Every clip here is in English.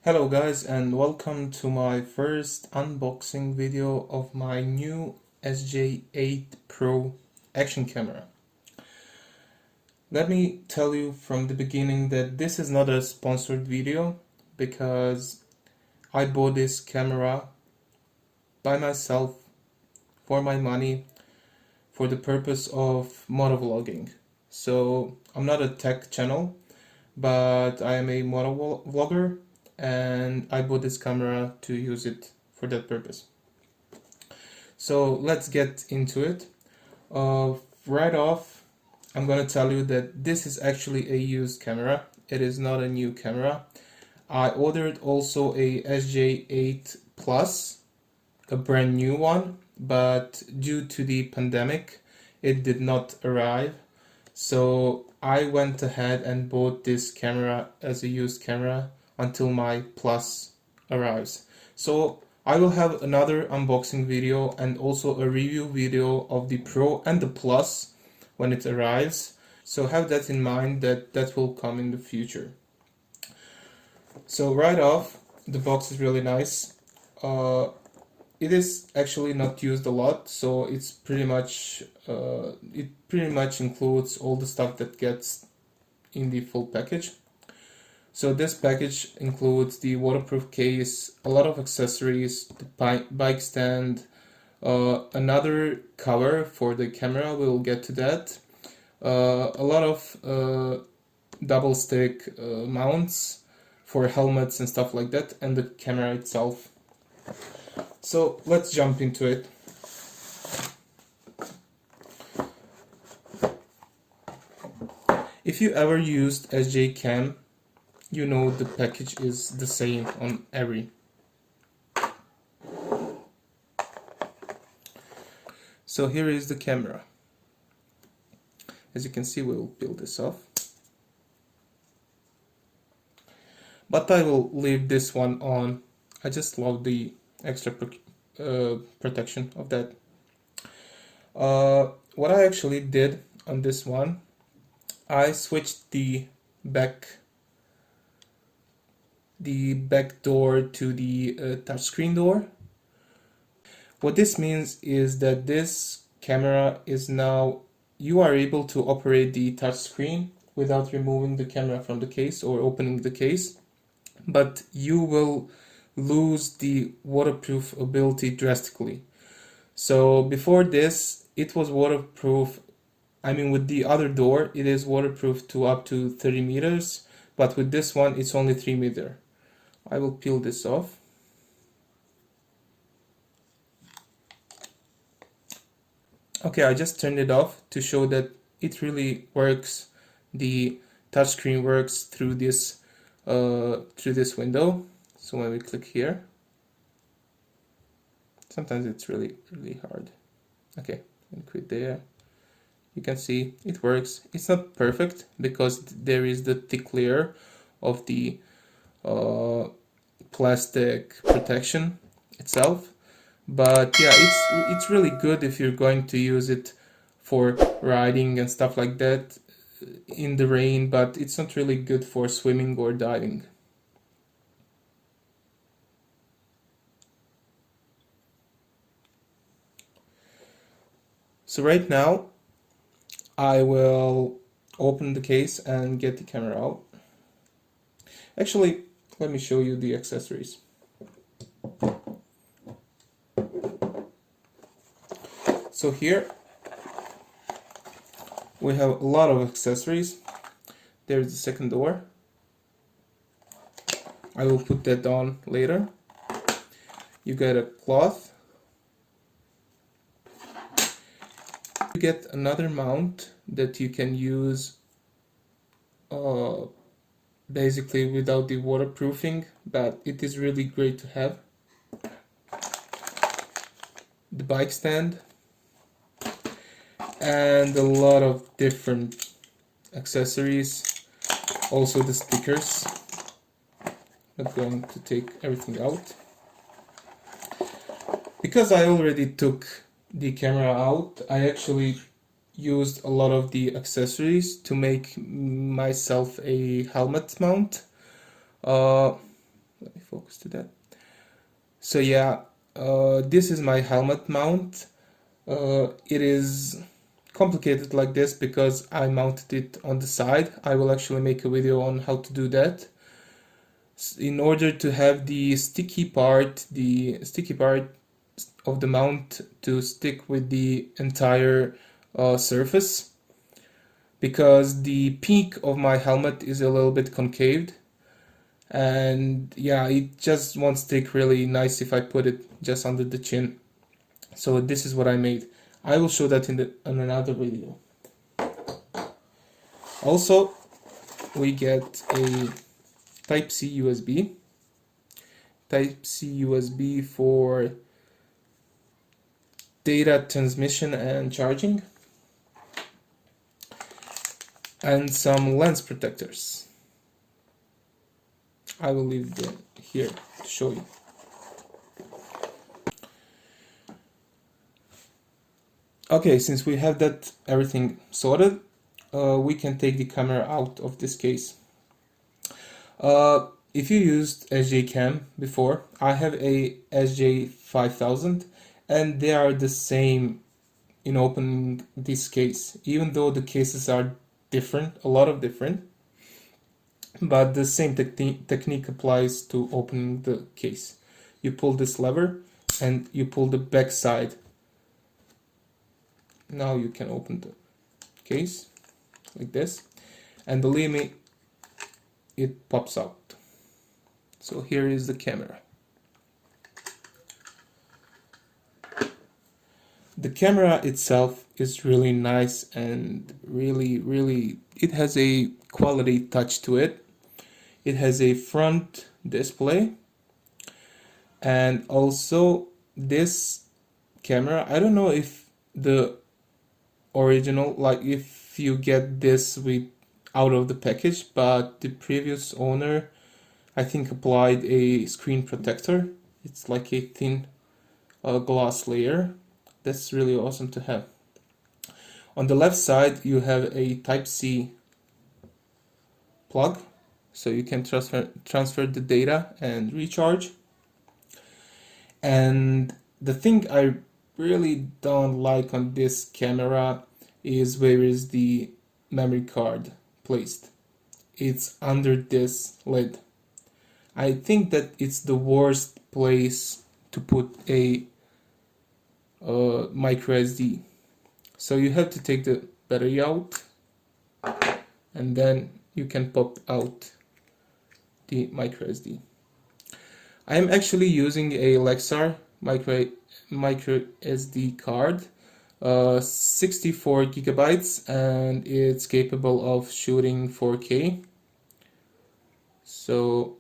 Hello guys, and welcome to my first unboxing video of my new SJ8 PRO action camera. Let me tell you from the beginning that this is not a sponsored video because I bought this camera by myself for my money for the purpose of motovlogging. So I'm not a tech channel, but I am a motovlogger and I bought this camera to use it for that purpose. So let's get into it. Right off, I'm gonna tell you that this is actually a used camera. It is not a new camera. I ordered also a SJ8 Plus, a brand new one, but due to the pandemic, it did not arrive. So I went ahead and bought this camera as a used camera until my Plus arrives. So I will have another unboxing video and also a review video of the Pro and the Plus when it arrives. So have that in mind, that will come in the future. So right off, the box is really nice. It is actually not used a lot, so it's pretty much it pretty much includes all the stuff that gets in the full package. So this package includes the waterproof case, a lot of accessories, the bike stand, another cover for the camera, we'll get to that, a lot of double stick mounts for helmets and stuff like that, and the camera itself. So let's jump into it. If you ever used SJCam, you know the package is the same on every. So here is the camera. As you can see, we will peel this off. But I will leave this one on. I just love the extra protection of that. What I actually did on this one, I switched the back door to the touchscreen door. What this means is that this camera is now, you are able to operate the touchscreen without removing the camera from the case or opening the case, but you will lose the waterproof ability drastically. So before this, it was waterproof. I mean, with the other door, it is waterproof to up to 30 meters, but with this one, it's only 3 meters. I will peel this off. Okay, I just turned it off to show that it really works. The touchscreen works through this window. So when we click here, sometimes it's really hard. Okay, and quit there. You can see it works. It's not perfect because there is the thick layer of the plastic protection itself, but yeah, it's really good if you're going to use it for riding and stuff like that in the rain, but it's not really good for swimming or diving. So right now I will open the case and get the camera out. Actually, let me show you the accessories. So here we have a lot of accessories. There's the second door. I will put that on later. You get a cloth. You get another mount that you can use basically without the waterproofing, but it is really great to have. The bike stand and a lot of different accessories, also the stickers. I'm not going to take everything out because I already took the camera out. I actually used a lot of the accessories to make myself a helmet mount. let me focus to that. So yeah, this is my helmet mount. It is complicated like this because I mounted it on the side. I will actually make a video on how to do that. In order to have the sticky part of the mount to stick with the entire surface, because the peak of my helmet is a little bit concaved, and yeah, it just won't stick really nice if I put it just under the chin. So this is what I made. I will show that in another video. Also, we get a Type-C USB. Type-C USB for data transmission and charging. And some lens protectors. I will leave them here to show you. Okay, since we have that everything sorted, we can take the camera out of this case. If you used SJCam before, I have a SJ5000, and they are the same in opening this case, even though the cases are different, a lot of different, but the same technique applies to opening the case. You pull this lever and you pull the back side. Now you can open the case like this, and believe me, it pops out. So here is the camera. The camera itself is really nice and really, it has a quality touch to it. It has a front display, and also this camera, I don't know if the original, like if you get this with out of the package, but the previous owner, I think, applied a screen protector. It's like a thin glass layer. That's really awesome to have. On the left side you have a Type-C plug, so you can transfer the data and recharge. And the thing I really don't like on this camera is where is the memory card placed. It's under this lid. I think that it's the worst place to put a micro SD. So you have to take the battery out, and then you can pop out the micro SD. I am actually using a Lexar micro SD card, 64 gigabytes, and it's capable of shooting 4K. So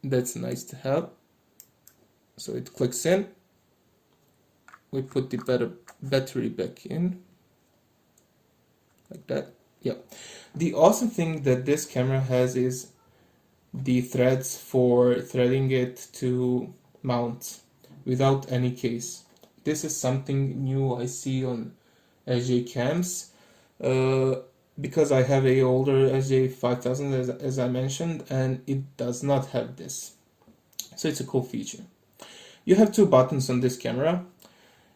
that's nice to have. So it clicks in. We put the battery back in like that. Yeah. The awesome thing that this camera has is the threads for threading it to mount without any case. This is something new I see on SJCams, because I have a older SJ5000 as I mentioned, and it does not have this. So it's a cool feature. You have two buttons on this camera.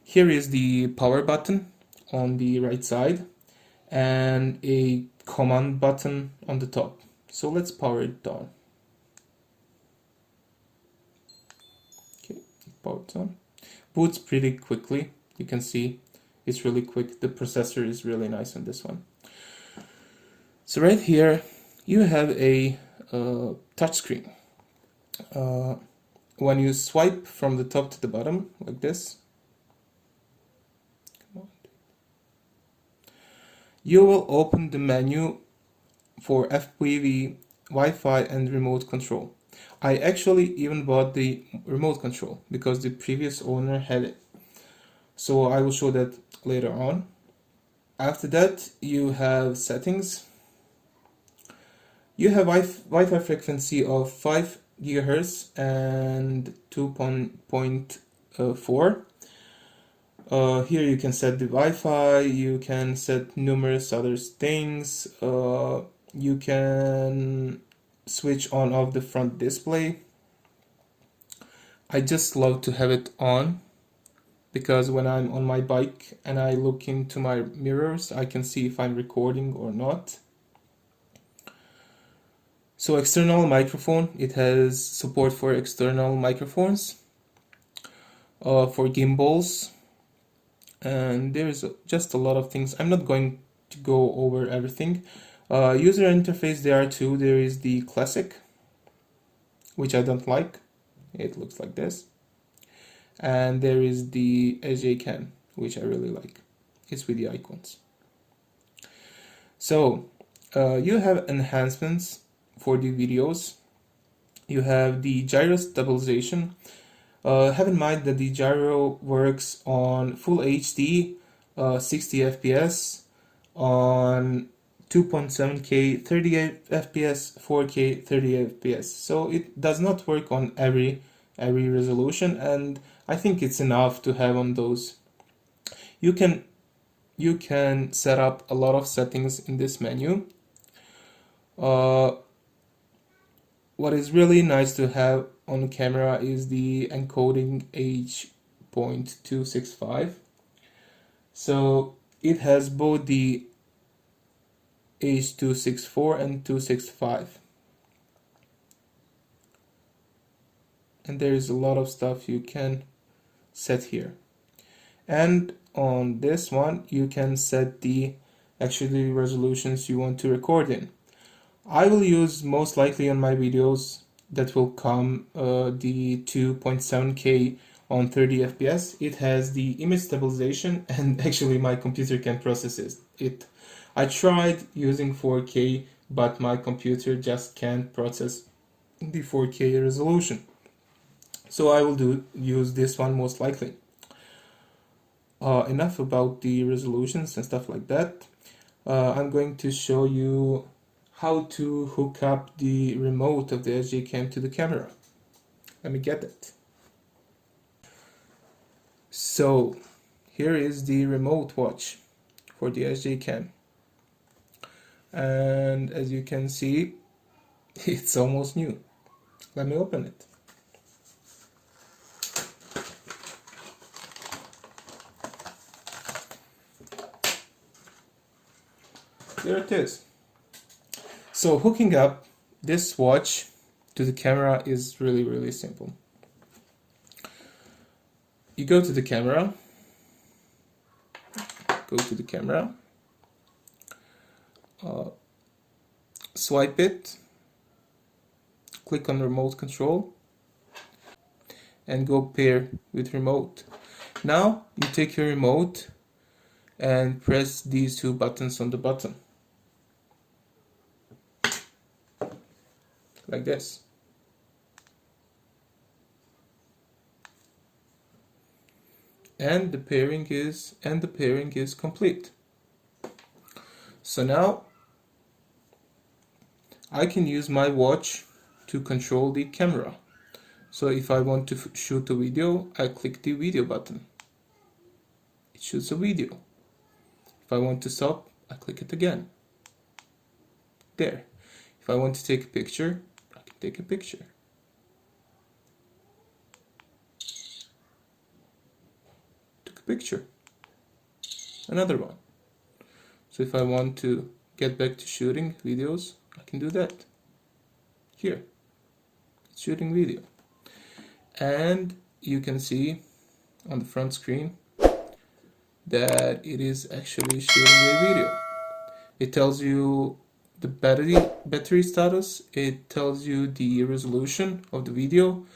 Here is the power button on the right side and a command button on the top. So let's power it on. Okay, powered on. Boots pretty quickly. You can see it's really quick. The processor is really nice on this one. So right here you have a touchscreen. When you swipe from the top to the bottom like this, you will open the menu for FPV, Wi-Fi and remote control. I actually even bought the remote control because the previous owner had it. So I will show that later on. After that you have settings. You have Wi-Fi frequency of 5 GHz and 2.4. Here you can set the Wi-Fi, you can set numerous other things, you can switch on off the front display. I just love to have it on because when I'm on my bike and I look into my mirrors, I can see if I'm recording or not. So external microphone, it has support for external microphones, for gimbals, and there's just a lot of things. I'm not going to go over everything. User interface, there are two. There is the classic, which I don't like. It looks like this. And there is the SJCam, which I really like. It's with the icons. So you have enhancements for the videos. You have the gyro stabilization. Have in mind that the gyro works on full HD, 60 FPS, on 2.7K 38 FPS, 4K 30 FPS. So it does not work on every resolution, and I think it's enough to have on those. You can set up a lot of settings in this menu. What is really nice to have on the camera is the encoding H.265. So it has both the H.264 and 265. And there is a lot of stuff you can set here. And on this one, you can set the actually resolutions you want to record in. I will use most likely on my videos that will come the 2.7K on 30 FPS. It has the image stabilization, and actually my computer can process it. I tried using 4K, but my computer just can't process the 4K resolution. So I will use this one most likely. Enough about the resolutions and stuff like that. I'm going to show you how to hook up the remote of the SJCam to the camera. Let me get it. So here is the remote watch for the SJCam, and as you can see, it's almost new. Let me open it. There it is. So hooking up this watch to the camera is really simple. You go to the camera, swipe it, click on remote control, and go pair with remote. Now you take your remote and press these two buttons on the bottom. Like this. And the pairing is complete. So now I can use my watch to control the camera. So if I want to shoot a video, I click the video button. It shoots a video. If I want to stop, I click it again. There. If I want to take a picture, I can take a picture. Took a picture. Another one. So if I want to get back to shooting videos, I can do that. Here. It's shooting video. And you can see on the front screen that it is actually shooting a video. It tells you the battery status, it tells you the resolution of the video,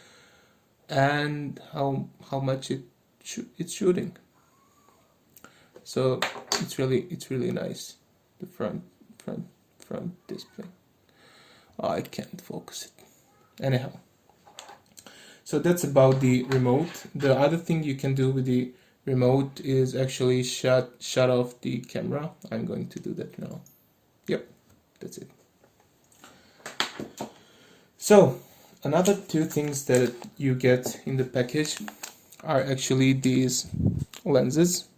and how much it's shooting. So it's really nice. The front display. Oh, I can't focus it. Anyhow. So that's about the remote. The other thing you can do with the remote is actually shut off the camera. I'm going to do that now. Yep, that's it. So another two things that you get in the package are actually these lenses.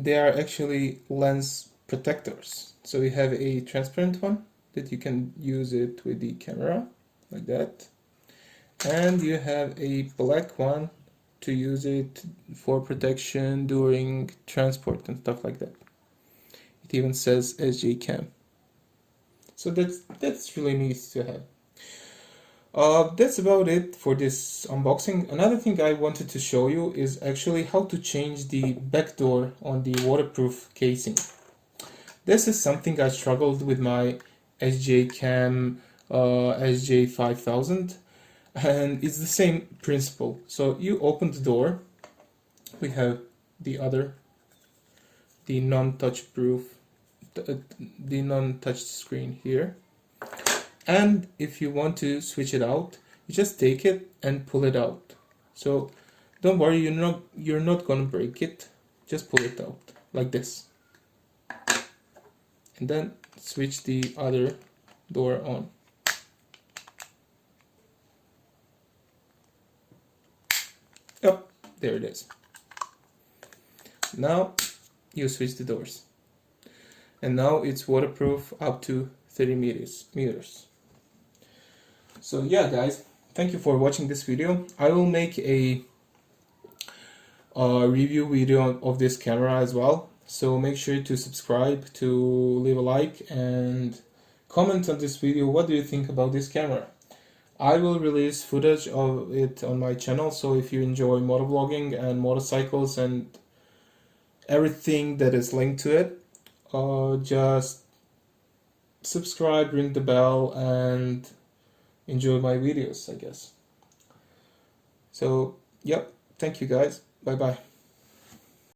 they are actually lens protectors. So you have a transparent one that you can use it with the camera like that, and you have a black one to use it for protection during transport and stuff like that. It even says SJCam. So that's really neat to have. That's about it for this unboxing. Another thing I wanted to show you is actually how to change the back door on the waterproof casing. This is something I struggled with my SJCam SJ5000, and it's the same principle. So you open the door, we have the non-touch proof, the non-touch screen here. And if you want to switch it out, you just take it and pull it out. So don't worry, you're not gonna break it. Just pull it out like this, and then switch the other door on. Yep, there it is. Now you switch the doors, and now it's waterproof up to 30 meters. So yeah, guys, thank you for watching this video. I will make a review video of this camera as well, so make sure to subscribe, to leave a like, and comment on this video. What do you think about this camera? I will release footage of it on my channel, so if you enjoy motovlogging and motorcycles and everything that is linked to it, just subscribe, ring the bell, and enjoy my videos, I guess. So, yep, thank you guys. Bye bye.